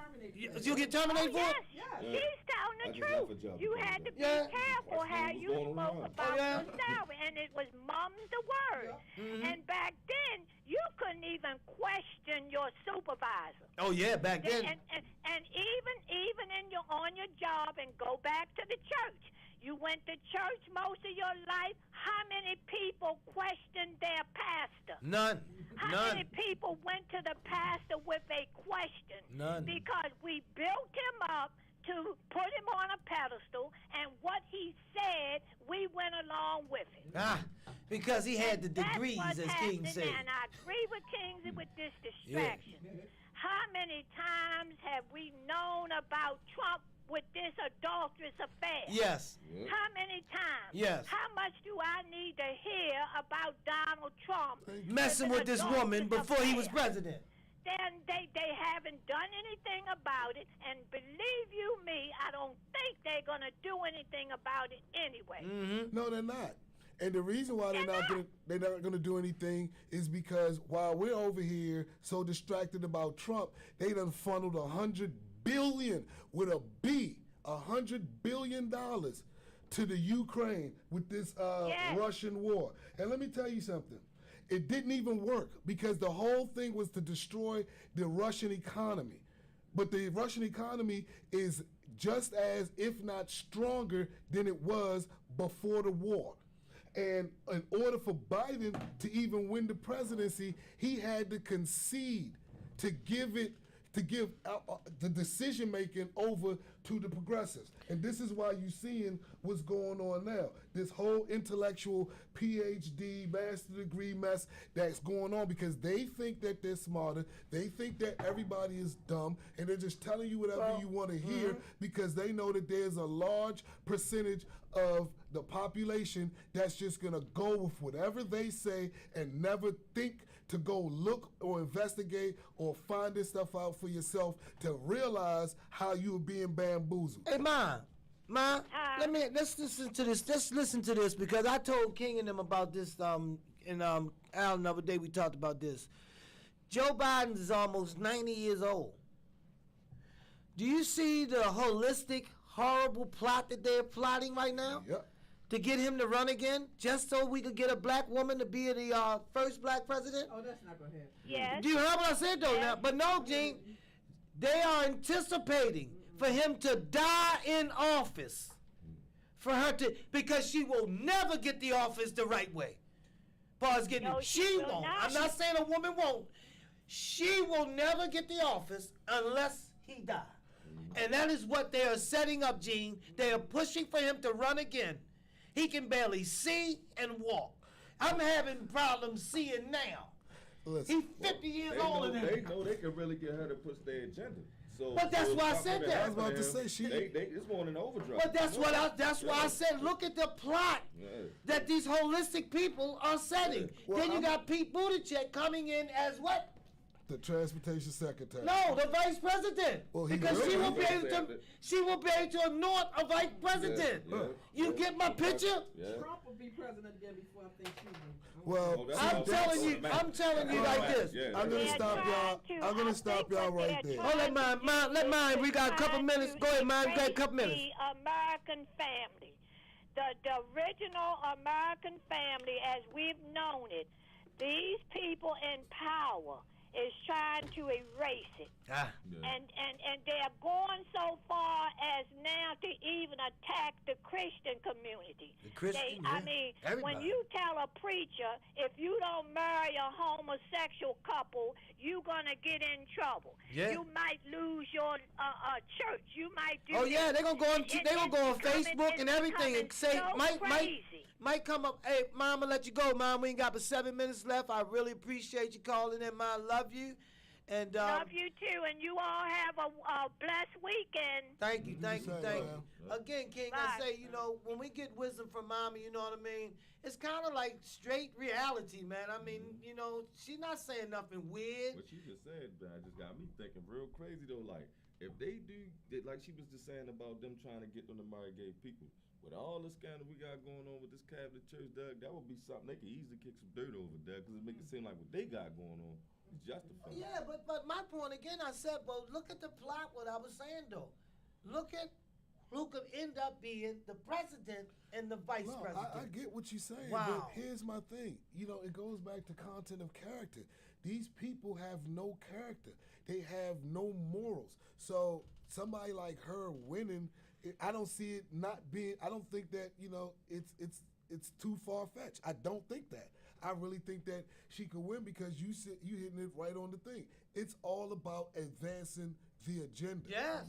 You get terminated for it? Yes. He's telling the truth. You had to be careful how you spoke about your salary, and it was mum's the word. And back then, you couldn't even question your supervisor. Oh yeah, back then. And even on your job, and go back to the church. You went to church most of your life. How many people questioned their pastor? None. How many people went to the pastor with a question? None. Because we built him up to put him on a pedestal, and what he said, we went along with it. Because he had the degrees, as King said. And I agree with Kingsley with this distraction. How many times have we known about Trump with this adulterous affair? Yes. How many times? Yes. How much do I need to hear about Donald Trump messing with this woman before he was president? Then they haven't done anything about it, and believe you me, I don't think they're going to do anything about it anyway. No, they're not. And the reason why they're not going to do anything is because while we're over here so distracted about Trump, they done funneled $100 billion with a B, $100 billion to the Ukraine with this Russian war. And let me tell you something. It didn't even work because the whole thing was to destroy the Russian economy. But the Russian economy is just as, if not stronger, than it was before the war. And in order for Biden to even win the presidency, he had to concede to give the decision making over to the progressives. And this is why you're seeing what's going on now. This whole intellectual PhD, master degree mess that's going on because they think that they're smarter. They think that everybody is dumb, and they're just telling you whatever you want to hear because they know that there's a large percentage of the population that's just going to go with whatever they say and never think to go look or investigate or find this stuff out for yourself to realize how you were being bamboozled. Hey, Ma, let's listen to this. Let's listen to this because I told King and them about this in Al the other day. We talked about this. Joe Biden is almost 90 years old. Do you see the holistic, horrible plot that they're plotting right now? Yep. To get him to run again, just so we could get a black woman to be the first black president? Oh, that's not going to happen. Yes. Do you hear what I said, though? Now? But no, Gene, they are anticipating for him to die in office. For her to, because she will never get the office the right way. She won't. I'm not saying a woman won't. She will never get the office unless he dies. And that is what they are setting up, Gene. They are pushing for him to run again. He can barely see and walk. I'm having problems seeing now. Listen, He's 50 years older than They me. know they can really get her to push their agenda. So, But that's why I said that. I was about to say, it's going in overdrive. But that's why I said, look at the plot that these holistic people are setting. Well, Then you got Pete Buttigieg coming in as what? The transportation secretary. No, the vice president. Well, he because will. she will He be able to. She will be able to anoint a vice president. Yeah. You get my picture? Yeah. Trump will be president again before I think she will. Well, that's I'm all- telling you. that's I'm telling you like this. Yeah. I'm gonna They're stop y'all. trying to- I'm gonna I stop think y'all what right they're there. Oh, let mine. Let mine. We got a couple trying minutes. to Go ahead, mine. We got a couple erase minutes. The American family, the original American family as we've known it. These people in power is trying to erase it. Ah. Yeah. And they're going so far as now to even attack the Christian community. The Christian, I yeah. mean, Everybody. when you tell a preacher, if you don't marry a homosexual couple, you're gonna get in trouble. Yeah. You might lose your church. You might do. Oh yeah, they're gonna go on. It- They gonna go on it's becoming- Facebook and it's everything and say, becoming so might come up. Hey, Mom, I'll let you go, Mom. We ain't got but 7 minutes left. I really appreciate you calling in, Mom. Love you, and Love you too, and you all have a blessed weekend. thank you, thank you, Say, thank ma'am. you. Again, King, Bye. I say, you know, when we get wisdom from Mama, you know what I mean. It's kind of like straight reality, man. I mean, you know, she's not saying nothing weird. What she just said, man, just got me thinking real crazy though. Like, if they do, like she was just saying about them trying to get them to marry gay people, with all the scandal we got going on with this Catholic Church, Doug, that would be something they could easily kick some dirt over, Doug, because it make it seem like what they got going on is justified. Yeah, but my point again, I said, but look at the plot. What I was saying though, look at who could end up being the president and the vice No, president. I get what you're saying, Wow. but here's my thing. You know, it goes back to content of character. These people have no character. They have no morals. So somebody like her winning, I don't see it not being. I don't think that it's too far fetched. I don't think that. I really think that she could win because you hitting it right on the thing. It's all about advancing the agenda. Yes,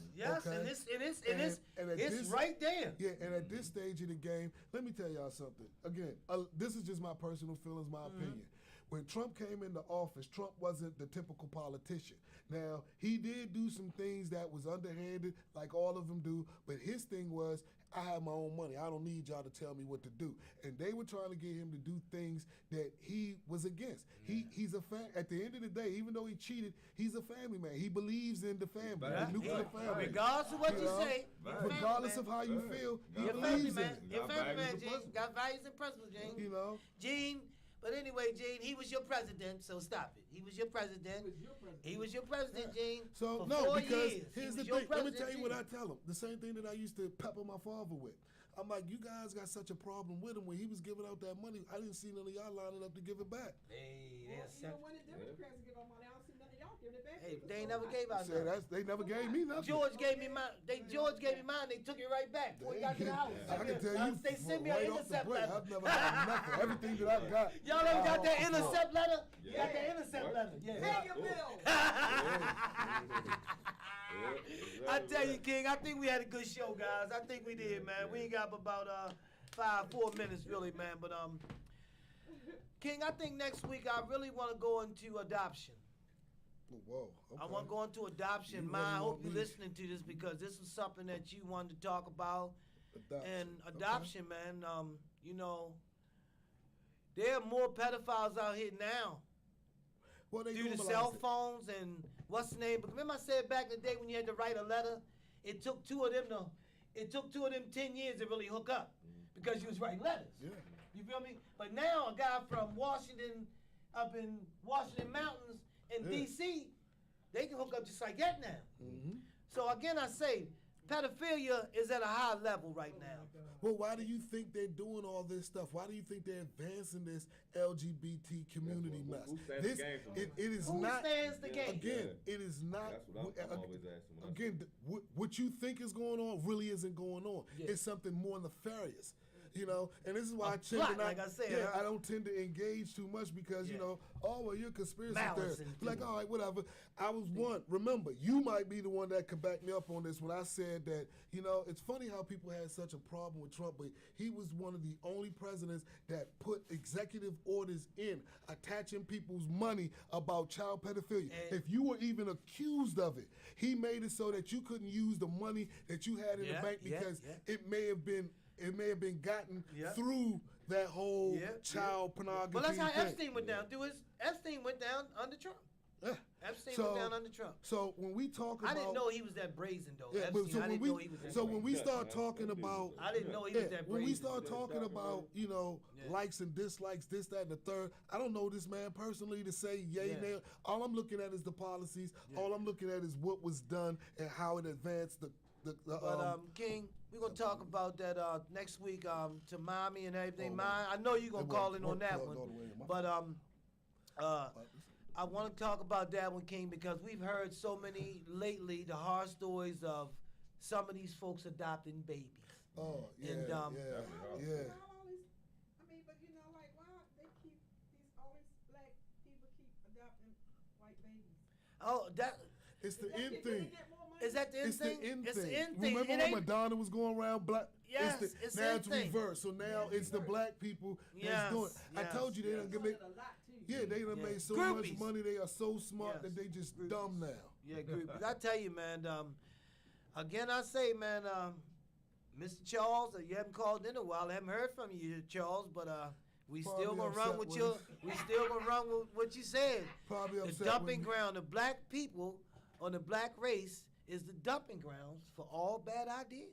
Okay? and at it's this- right there. Yeah, and at this stage of the game, let me tell y'all something. Again, this is just my personal feelings, my opinion. When Trump came into office, Trump wasn't the typical politician. Now, he did do some things that was underhanded, like all of them do, but his thing was, I have my own money. I don't need y'all to tell me what to do. And they were trying to get him to do things that he was against. He's a at the end of the day, even though he cheated, he's a family man. He believes in the family, Yeah, the nuclear yeah. family. Regardless of what you know? say, you're a family Regardless man. of how you feel, he You're a family believes in man. it. You're a Got family values man, and Gene. principles. Got values and principles, Gene. You know? Gene. But anyway, Gene, he was your president, so stop it. He was your president. He was your president, Gene. So for no, 4 because years. He here's was the your thing. Let me president, tell you what I Gene. tell him. The same thing that I used to pepper my father with. I'm like, you guys got such a problem with him when he was giving out that money. I didn't see none of y'all lining up to give it back. Hey, Well, that's even when the Democrats give out money, I don't see none of y'all giving it back. Hey, either. they ain't So never I- gave out Say nothing. they never gave me nothing. George gave me mine. George gave me mine. They took it right back before he got to the house. I can tell you, They sent me right an off the intercept break, letter. I've never had nothing. Everything that I got. Y'all ever got that I offered. intercept letter? You got Yeah. that intercept What? letter? Yeah. Pay your bills. I tell you, King, I think we had a good show, guys. I think we did, man. We ain't got but about 4 minutes, really, man. But King, I think next week I really want to go into adoption. Whoa. Okay. I want to go into adoption. You Ma, I really hope want you're me- listening to this because this is something that you wanted to talk about. Adoption. And Okay. adoption, man. You know, there are more pedophiles out here now. Well, they Through the normalize cell it. phones and what's the name? But remember I said back in the day when you had to write a letter, it took two of them 10 years to really hook up because you was writing letters. Yeah. You feel me? But now a guy from Washington, up in Washington Mountains in Yeah. D.C., they can hook up just like that now. Mm-hmm. So again, I say pedophilia is at a high level right now. Well, why do you think they're doing all this stuff? Why do you think they're advancing this LGBT community Who mess? stands the This game for it that? is Who not. stands the game? Again, it is not. That's what I'm always asking. When I Again, what you think is going on really isn't going on. Yeah. It's something more nefarious. You know, and this is why A I tend plot, to not. like I said, yeah, huh? I don't tend to engage too much because Yeah. you know, oh well, you're a conspiracy Malice theorist. and Like, doom. all right, whatever. I was one. Remember, you might be the one that could back me up on this when I said that. You know, it's funny how people had such a problem with Trump, but he was one of the only presidents that put executive orders in attaching people's money about child pedophilia. And- If you were even accused of it, he made it so that you couldn't use the money that you had in the Yeah, bank yeah, because yeah. it may have been gotten Yeah. through that whole Yeah, child pornography Well, that's how thing. Epstein went down. Epstein went down under Trump. Yeah. Epstein So- was down under Trump. So when we talk about, I didn't know he was that brazen though. Yeah, but Epstein, so I when didn't we know he was that so brazen. when we start talking about, I didn't know he was that brazen. when we start talking about, you know, Yeah. likes and dislikes, this, that, and the third, I don't know this man personally to say yay, Yeah. nay. All I'm looking at is the policies. Yeah. All I'm looking at is what was done and how it advanced the But King, we're gonna talk about that next week to mommy and everything. Oh, Mine, I know you're gonna it call won't- in on that won't one. go the way of mine. But I want to talk about that one, King, because we've heard so many lately the horror stories of some of these folks adopting babies. Oh, yeah, And, yeah, Definitely yeah. Why all these, I mean, but you know, like, why they keep all these black people keep adopting white babies? Oh, that It's the Is that end get- do they thing. get more money? is that the end It's thing? the end It's thing. the end thing. Remember It when ain't- Madonna was going around black? Yes, it's it's now the it's end thing. reversed. So now it's the black people Yes, that's doing it. I yes. told you they They're done give doing me. it a lot too. Yeah, they done Yeah. made so Groupies. much money. They are so smart Yes. that they just Groupies. dumb now. Yeah, group. I tell you, man. Again, I say, man, Mr. Charles, you haven't called in a while. I haven't heard from you, Charles, but we Probably still gonna run upset with with your. us. We still gonna run with what you said. Probably The upset dumping with me. ground of black people on the black race is the dumping grounds for all bad ideas,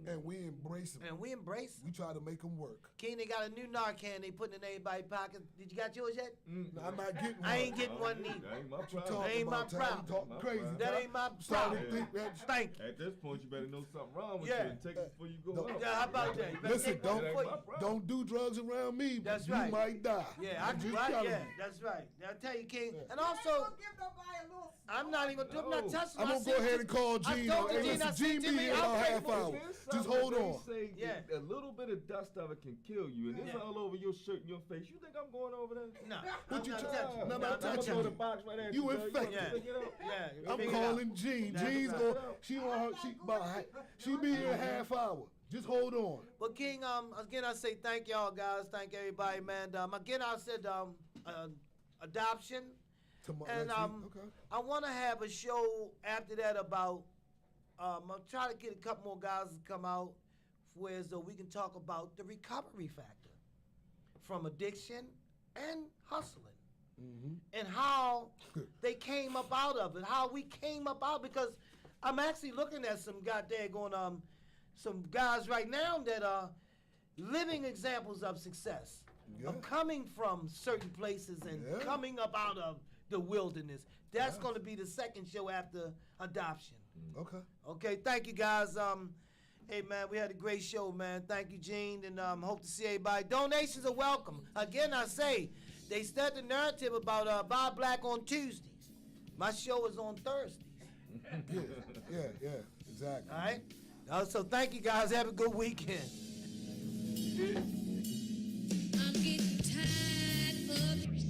And we embrace them. and we embrace We them. try to make them work. King, they got a new Narcan they putting in everybody's pocket. Did you got yours yet? I'm not getting one. I ain't getting one neither. That ain't my What you problem. talking ain't my about, Ty? problem. You talking My crazy, problem. That Ty. ain't my Starting to problem. think that. Thank you. At this point, you better know something wrong with Yeah. you and take it before you go Don't- out. Yeah, how about that? You better Listen, take one don't- for you. Don't do drugs around me. That's you right. might die. Yeah, I'm just right, telling yeah, you. that's right. Now, I tell you, King, Yeah. and You ain't also, gonna give nobody a little I'm not even gonna do. I'm not No. touching. I'm I gonna go said ahead just- and call I Gene. told you, Hey, Gene, I listen, said Gene be Jimmy, here in I'll about pay half for it. hour. There's Just something hold that on. they say Yeah. a little bit of dust of it can kill you, and it's Yeah. all over your shirt and your face. You think I'm going over there? No, What I'm you not try- touching. no, I'm I'm not touching touching. throw the you. box right at You you. infected. Yeah. Pick it up. Yeah, I'm figure it out. calling Gene. That's Gene's right. going. She want her. She about. She be here in a half hour. Just hold on. But King, again, I say thank y'all guys, thank everybody, man. Again, I said adoption, Tomorrow. and next week. Okay. I want to have a show after that about. I'm trying to get a couple more guys to come out, where so we can talk about the recovery factor from addiction and hustling. And how they came up out of it, how we came up out, because I'm actually looking at some goddamn going some guys right now that are living examples of success, Yeah. of coming from certain places and Yeah. coming up out of the wilderness. That's going to be the second show after adoption. Okay. Okay, thank you guys. Hey man, we had a great show, man. Thank you, Gene, and hope to see everybody. Donations are welcome. Again, I say, they start the narrative about Buy Black on Tuesdays. My show is on Thursdays. Yeah. Exactly. All right. So thank you guys. Have a good weekend.